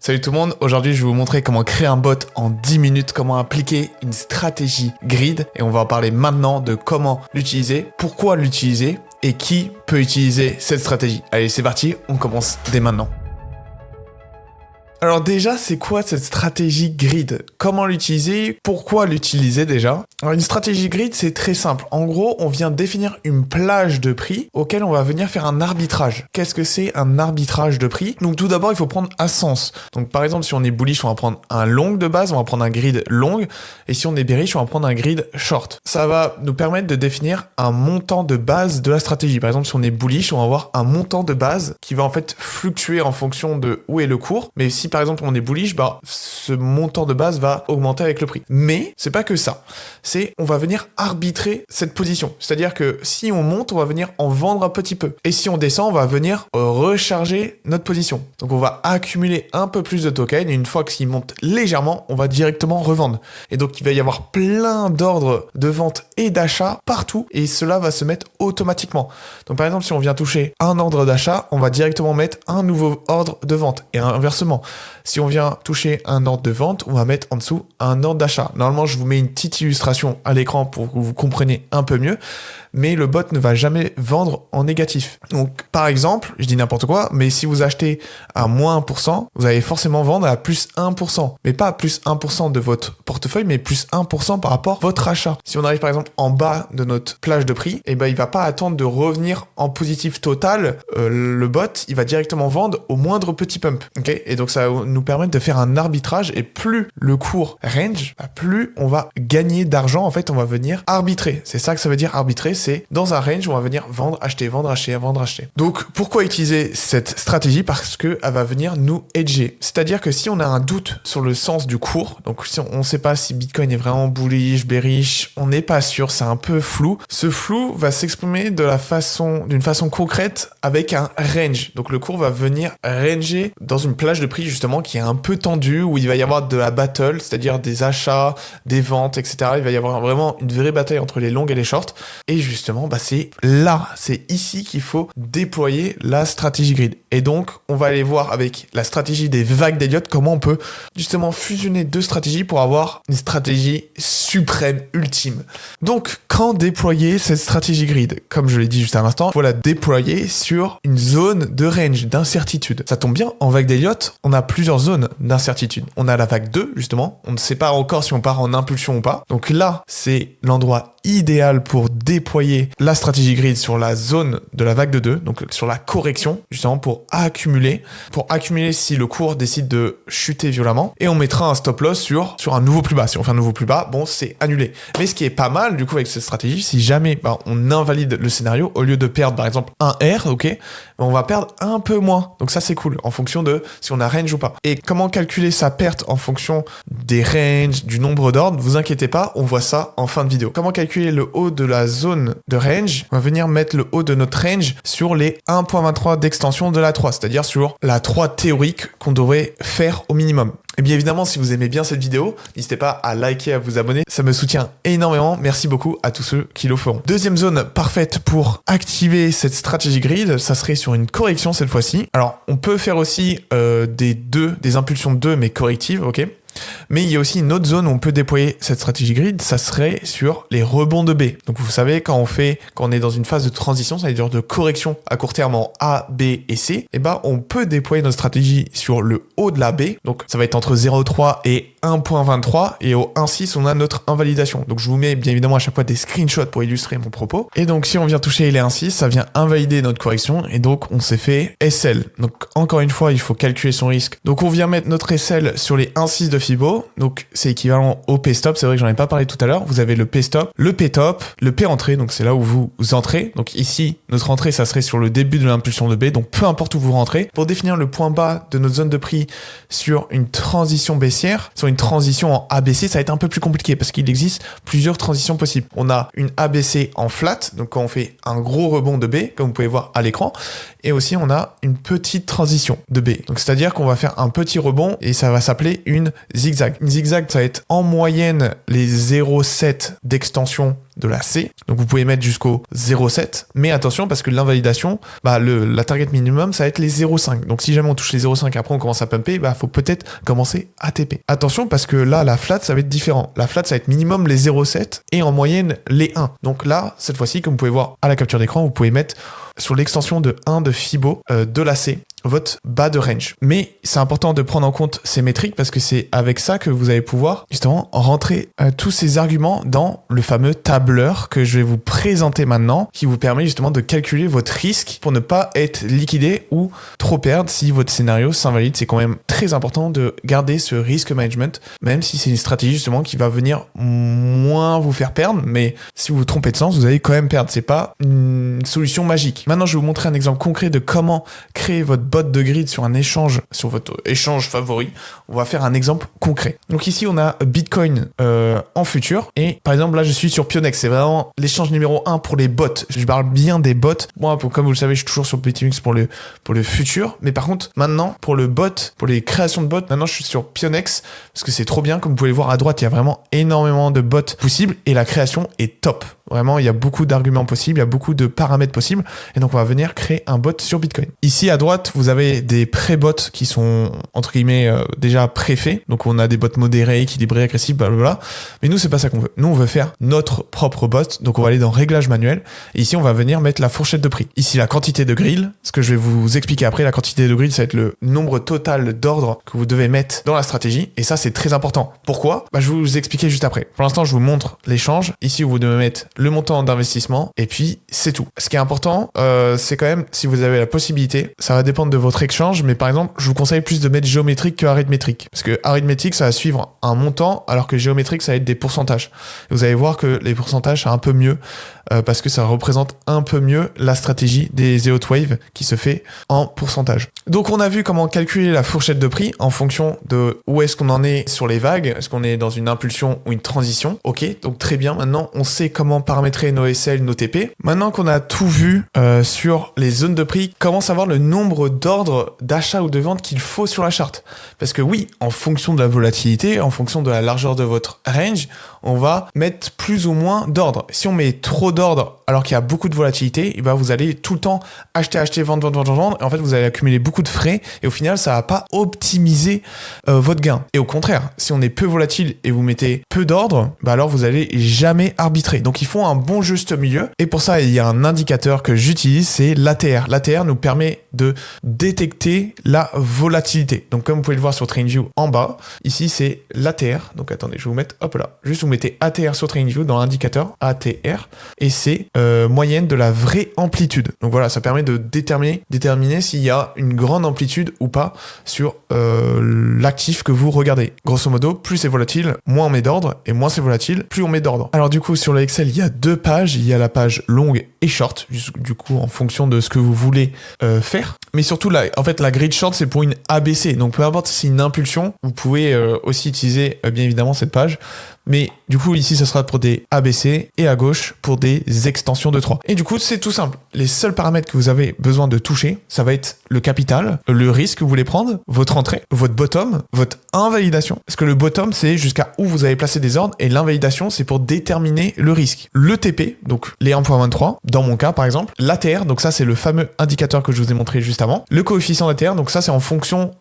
Salut tout le monde, aujourd'hui je vais vous montrer comment créer un bot en 10 minutes, comment appliquer une stratégie grid et on va en parler maintenant de comment l'utiliser, pourquoi l'utiliser et qui peut utiliser cette stratégie. Allez c'est parti, on commence dès maintenant. Alors déjà, c'est quoi cette stratégie grid? Comment l'utiliser? Pourquoi l'utiliser déjà? Alors une stratégie grid, c'est très simple. En gros, on vient définir une plage de prix auquel on va venir faire un arbitrage. Qu'est-ce que c'est un arbitrage de prix? Donc tout d'abord, il faut prendre un sens. Donc par exemple, si on est bullish, on va prendre un long de base, on va prendre un grid long. Et si on est bearish, on va prendre un grid short. Ça va nous permettre de définir un montant de base de la stratégie. Par exemple, si on est bullish, on va avoir un montant de base qui va en fait fluctuer en fonction de où est le cours. Mais si par exemple on est bullish, ce montant de base va augmenter avec le prix. Mais c'est pas que ça. On va venir arbitrer cette position. C'est-à-dire que si on monte, on va venir en vendre un petit peu. Et si on descend, on va venir recharger notre position. Donc on va accumuler un peu plus de tokens et une fois qu'il monte légèrement, on va directement revendre. Et donc il va y avoir plein d'ordres de vente et d'achat partout et cela va se mettre automatiquement. Donc par exemple, si on vient toucher un ordre d'achat, on va directement mettre un nouveau ordre de vente et inversement. Si on vient toucher un ordre de vente, on va mettre en dessous un ordre d'achat. Normalement, je vous mets une petite illustration à l'écran pour que vous compreniez un peu mieux, mais le bot ne va jamais vendre en négatif. Donc, par exemple, je dis n'importe quoi, mais si vous achetez à moins 1%, vous allez forcément vendre à plus 1%. Mais pas à plus 1% de votre portefeuille, mais plus 1% par rapport à votre achat. Si on arrive par exemple en bas de notre plage de prix, il va pas attendre de revenir en positif total. Le bot, il va directement vendre au moindre petit pump. Okay, et donc, ça va nous permettre de faire un arbitrage et plus le cours range, plus on va gagner d'argent. En fait, on va venir arbitrer. C'est ça que ça veut dire arbitrer. C'est dans un range, on va venir vendre, acheter, vendre, acheter, vendre, acheter. Donc, pourquoi utiliser cette stratégie? Parce que elle va venir nous hedger. C'est-à-dire que si on a un doute sur le sens du cours, donc si on ne sait pas si Bitcoin est vraiment bullish, bearish, on n'est pas sûr, c'est un peu flou. Ce flou va s'exprimer d'une façon concrète avec un range. Donc, le cours va venir ranger dans une plage de prix justement qui est un peu tendue, où il va y avoir de la battle, c'est-à-dire des achats, des ventes, etc. Il va y avoir vraiment une vraie bataille entre les longs et les shorts. Et justement, c'est ici qu'il faut déployer la stratégie grid. Et donc, on va aller voir avec la stratégie des vagues d'Elliott comment on peut justement fusionner deux stratégies pour avoir une stratégie suprême, ultime. Donc, quand déployer cette stratégie grid? Comme je l'ai dit juste à l'instant, il faut la déployer sur une zone de range, d'incertitude. Ça tombe bien, en vague d'Elliott, on a plusieurs zones d'incertitude. On a la vague 2, justement. On ne sait pas encore si on part en impulsion ou pas. Donc là, c'est l'endroit idéal pour déployer la stratégie grid sur la zone de la vague de 2, donc sur la correction, justement pour accumuler si le cours décide de chuter violemment, et on mettra un stop loss sur un nouveau plus bas. Si on fait un nouveau plus bas, bon, c'est annulé. Mais ce qui est pas mal, du coup, avec cette stratégie, si jamais on invalide le scénario, au lieu de perdre, par exemple, un R, ok, on va perdre un peu moins. Donc ça, c'est cool, en fonction de si on a range ou pas. Et comment calculer sa perte en fonction des ranges, du nombre d'ordres? Vous inquiétez pas, on voit ça en fin de vidéo. Comment calculer le haut de la zone de range? On va venir mettre le haut de notre range sur les 1.23 d'extension de la 3, c'est-à-dire sur la 3 théorique qu'on devrait faire au minimum. Et bien évidemment, si vous aimez bien cette vidéo, n'hésitez pas à liker, à vous abonner. Ça me soutient énormément. Merci beaucoup à tous ceux qui le feront. Deuxième zone parfaite pour activer cette stratégie grid, ça serait sur une correction cette fois-ci. Alors, on peut faire aussi des impulsions 2, mais correctives, ok? Mais il y a aussi une autre zone où on peut déployer cette stratégie grid, ça serait sur les rebonds de B. Donc vous savez, quand on est dans une phase de transition, ça veut dire de correction à court terme en A, B et C, on peut déployer notre stratégie sur le haut de la B. Donc ça va être entre 0.3 et 1.23 et au 1.6 on a notre invalidation. Donc je vous mets bien évidemment à chaque fois des screenshots pour illustrer mon propos. Et donc si on vient toucher les 1.6, ça vient invalider notre correction et donc on s'est fait SL. Donc encore une fois, il faut calculer son risque. Donc on vient mettre notre SL sur les 1.6 de Fibo, donc c'est équivalent au P-stop, c'est vrai que j'en ai pas parlé tout à l'heure, vous avez le P-stop, le P-top, le P-entrée, donc c'est là où vous entrez, donc ici, notre entrée, ça serait sur le début de l'impulsion de B, donc peu importe où vous rentrez, pour définir le point bas de notre zone de prix sur une transition baissière, sur une transition en ABC, ça va être un peu plus compliqué, parce qu'il existe plusieurs transitions possibles. On a une ABC en flat, donc quand on fait un gros rebond de B, comme vous pouvez voir à l'écran, et aussi on a une petite transition de B, donc c'est-à-dire qu'on va faire un petit rebond, et ça va s'appeler une zigzag. Une zigzag, ça va être en moyenne les 0,7 d'extension de la C. Donc vous pouvez mettre jusqu'au 0,7, mais attention parce que l'invalidation, la target minimum, ça va être les 0,5. Donc si jamais on touche les 0,5, après on commence à pumper, faut peut-être commencer à TP. Attention parce que là, la flat, ça va être différent. La flat, ça va être minimum les 0,7 et en moyenne les 1. Donc là, cette fois-ci, comme vous pouvez voir à la capture d'écran, vous pouvez mettre sur l'extension de 1 de Fibo de la C votre bas de range. Mais c'est important de prendre en compte ces métriques parce que c'est avec ça que vous allez pouvoir justement rentrer tous ces arguments dans le fameux tableur que je vais vous présenter maintenant, qui vous permet justement de calculer votre risque pour ne pas être liquidé ou trop perdre si votre scénario s'invalide. C'est quand même très important de garder ce risk management, même si c'est une stratégie justement qui va venir moins vous faire perdre, mais si vous vous trompez de sens, vous allez quand même perdre. C'est pas une solution magique. Maintenant, je vais vous montrer un exemple concret de comment créer votre bot de grid sur un échange, sur votre échange favori. On va faire un exemple concret. Donc ici, on a Bitcoin en futur. Et par exemple, là, je suis sur Pionex. C'est vraiment l'échange numéro 1 pour les bots. Je parle bien des bots. Moi, comme vous le savez, je suis toujours sur BTMX pour le futur. Mais par contre, maintenant, pour le bot, pour les créations de bots, maintenant, je suis sur Pionex parce que c'est trop bien. Comme vous pouvez le voir à droite, il y a vraiment énormément de bots possibles et la création est top. Vraiment, il y a beaucoup d'arguments possibles, il y a beaucoup de paramètres possibles. Et donc, on va venir créer un bot sur Bitcoin. Ici, à droite, vous avez des pré-bots qui sont, entre guillemets, déjà préfaits. Donc, on a des bots modérés, équilibrés, agressifs, blablabla. Mais nous, c'est pas ça qu'on veut. Nous, on veut faire notre propre bot. Donc, on va aller dans Réglages manuels. Et ici, on va venir mettre la fourchette de prix. Ici, la quantité de grid. Ce que je vais vous expliquer après, la quantité de grid, ça va être le nombre total d'ordres que vous devez mettre dans la stratégie. Et ça, c'est très important. Pourquoi ? Je vais vous expliquer juste après. Pour l'instant, je vous montre l'échange. Ici, vous devez mettre le montant d'investissement et puis c'est tout. Ce qui est important, c'est quand même si vous avez la possibilité, ça va dépendre de votre exchange, mais par exemple, je vous conseille plus de mettre géométrique que arithmétique parce que arithmétique, ça va suivre un montant alors que géométrique, ça va être des pourcentages. Et vous allez voir que les pourcentages, c'est un peu mieux parce que ça représente un peu mieux la stratégie des Zero Wave qui se fait en pourcentage. Donc on a vu comment calculer la fourchette de prix en fonction de où est-ce qu'on en est sur les vagues, est-ce qu'on est dans une impulsion ou une transition. Ok, donc très bien, maintenant on sait comment paramétrer nos SL, nos TP. Maintenant qu'on a tout vu sur les zones de prix, comment savoir le nombre d'ordres d'achat ou de vente qu'il faut sur la charte? Parce que oui, en fonction de la volatilité, en fonction de la largeur de votre range, on va mettre plus ou moins d'ordres. Si on met trop d'ordres alors qu'il y a beaucoup de volatilité, et vous allez tout le temps acheter, vendre. Et en fait, vous allez accumuler beaucoup de frais et au final, ça va pas optimiser votre gain. Et au contraire, si on est peu volatile et vous mettez peu d'ordres, alors vous allez jamais arbitrer. Donc, il faut un bon juste milieu. Et pour ça, il y a un indicateur que j'utilise, c'est l'ATR. L'ATR nous permet de détecter la volatilité. Donc, comme vous pouvez le voir sur TradingView en bas, ici, c'est l'ATR. Donc, attendez, je vais vous mettre, hop là, juste vous mettez ATR sur TradingView dans l'indicateur ATR et c'est moyenne de la vraie amplitude. Donc voilà, ça permet de déterminer s'il y a une grande amplitude ou pas sur l'actif que vous regardez. Grosso modo, plus c'est volatile, moins on met d'ordre et moins c'est volatile, plus on met d'ordre. Alors du coup, sur le Excel, il y a deux pages. Il y a la page longue et short, du coup, en fonction de ce que vous voulez faire. Mais surtout, en fait, la grid short, c'est pour une ABC. Donc peu importe si c'est une impulsion, vous pouvez aussi utiliser bien évidemment cette page. Mais du coup, ici, ça sera pour des ABC et à gauche pour des extensions de 3. Et du coup, c'est tout simple. Les seuls paramètres que vous avez besoin de toucher, ça va être le capital, le risque que vous voulez prendre, votre entrée, votre bottom, votre invalidation. Parce que le bottom, c'est jusqu'à où vous avez placé des ordres et l'invalidation, c'est pour déterminer le risque. Le TP, donc les 1.23, dans mon cas, par exemple. L'ATR, donc ça, c'est le fameux indicateur que je vous ai montré juste avant. Le coefficient d'ATR, donc ça, c'est en fonction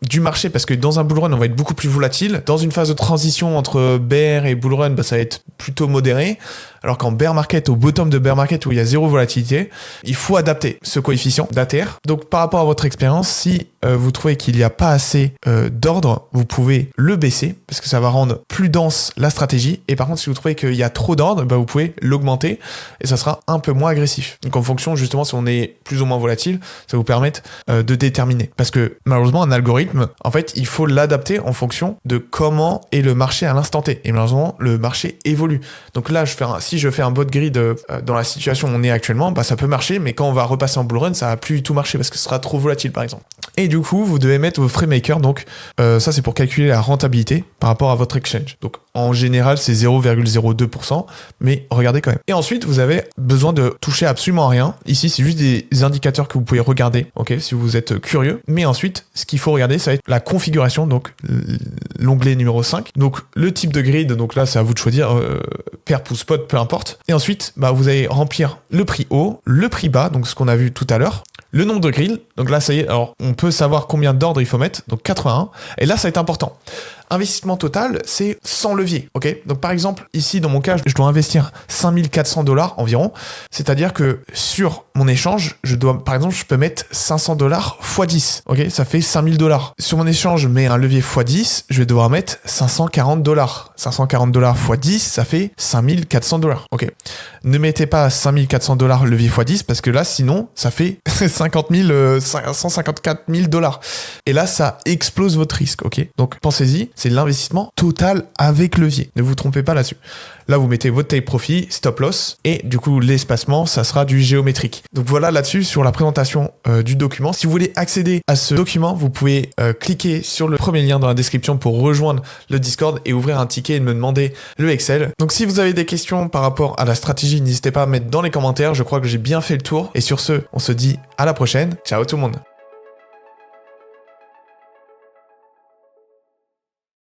du marché parce que dans un bull run, on va être beaucoup plus volatile. Dans une phase de transition entre bear et bull run, ça va être plutôt modéré. Alors qu'en bear market, au bottom de bear market où il y a zéro volatilité, il faut adapter ce coefficient d'ATR. Donc par rapport à votre expérience, si vous trouvez qu'il n'y a pas assez d'ordre, vous pouvez le baisser parce que ça va rendre plus dense la stratégie. Et par contre, si vous trouvez qu'il y a trop d'ordre, vous pouvez l'augmenter et ça sera un peu moins agressif. Donc en fonction justement si on est plus ou moins volatile, ça vous permettre de déterminer. Parce que malheureusement, un algorithme, en fait, il faut l'adapter en fonction de comment est le marché à l'instant T. Et malheureusement, le marché évolue. Donc là, si je fais un bot grid dans la situation où on est actuellement, ça peut marcher, mais quand on va repasser en bull run, ça va plus du tout marcher parce que ce sera trop volatile, par exemple. Et du coup, vous devez mettre vos FrameMaker. Donc, ça, c'est pour calculer la rentabilité par rapport à votre exchange. Donc, en général, c'est 0,02%, mais regardez quand même. Et ensuite, vous avez besoin de toucher absolument à rien. Ici, c'est juste des indicateurs que vous pouvez regarder, ok, si vous êtes curieux. Mais ensuite, ce qu'il faut regarder, ça va être la configuration, donc l'onglet numéro 5. Donc, le type de grid, donc là, c'est à vous de choisir pair ou spot, peu importe. Et ensuite, vous allez remplir le prix haut, le prix bas, donc ce qu'on a vu tout à l'heure, le nombre de grilles. Donc là, ça y est, alors on peut savoir combien d'ordres il faut mettre, donc 81. Et là, ça va être important. Investissement total, c'est sans levier, ok? Donc par exemple, ici dans mon cas, je dois investir 5400 $ environ. C'est-à-dire que sur mon échange, par exemple, je peux mettre 500 $ x 10, ok? Ça fait 5000 $. Sur mon échange, je mets un levier x 10, je vais devoir mettre 540 $. 540 $ x 10, ça fait 5400 $, ok? Ne mettez pas 5400 $ levier x 10 parce que là, sinon, ça fait 154 000 $. Et là, ça explose votre risque, ok? Donc pensez-y. C'est l'investissement total avec levier. Ne vous trompez pas là-dessus. Là, vous mettez votre take profit, stop loss, et du coup, l'espacement, ça sera du géométrique. Donc voilà là-dessus sur la présentation du document. Si vous voulez accéder à ce document, vous pouvez cliquer sur le premier lien dans la description pour rejoindre le Discord et ouvrir un ticket et me demander le Excel. Donc si vous avez des questions par rapport à la stratégie, n'hésitez pas à mettre dans les commentaires. Je crois que j'ai bien fait le tour. Et sur ce, on se dit à la prochaine. Ciao tout le monde.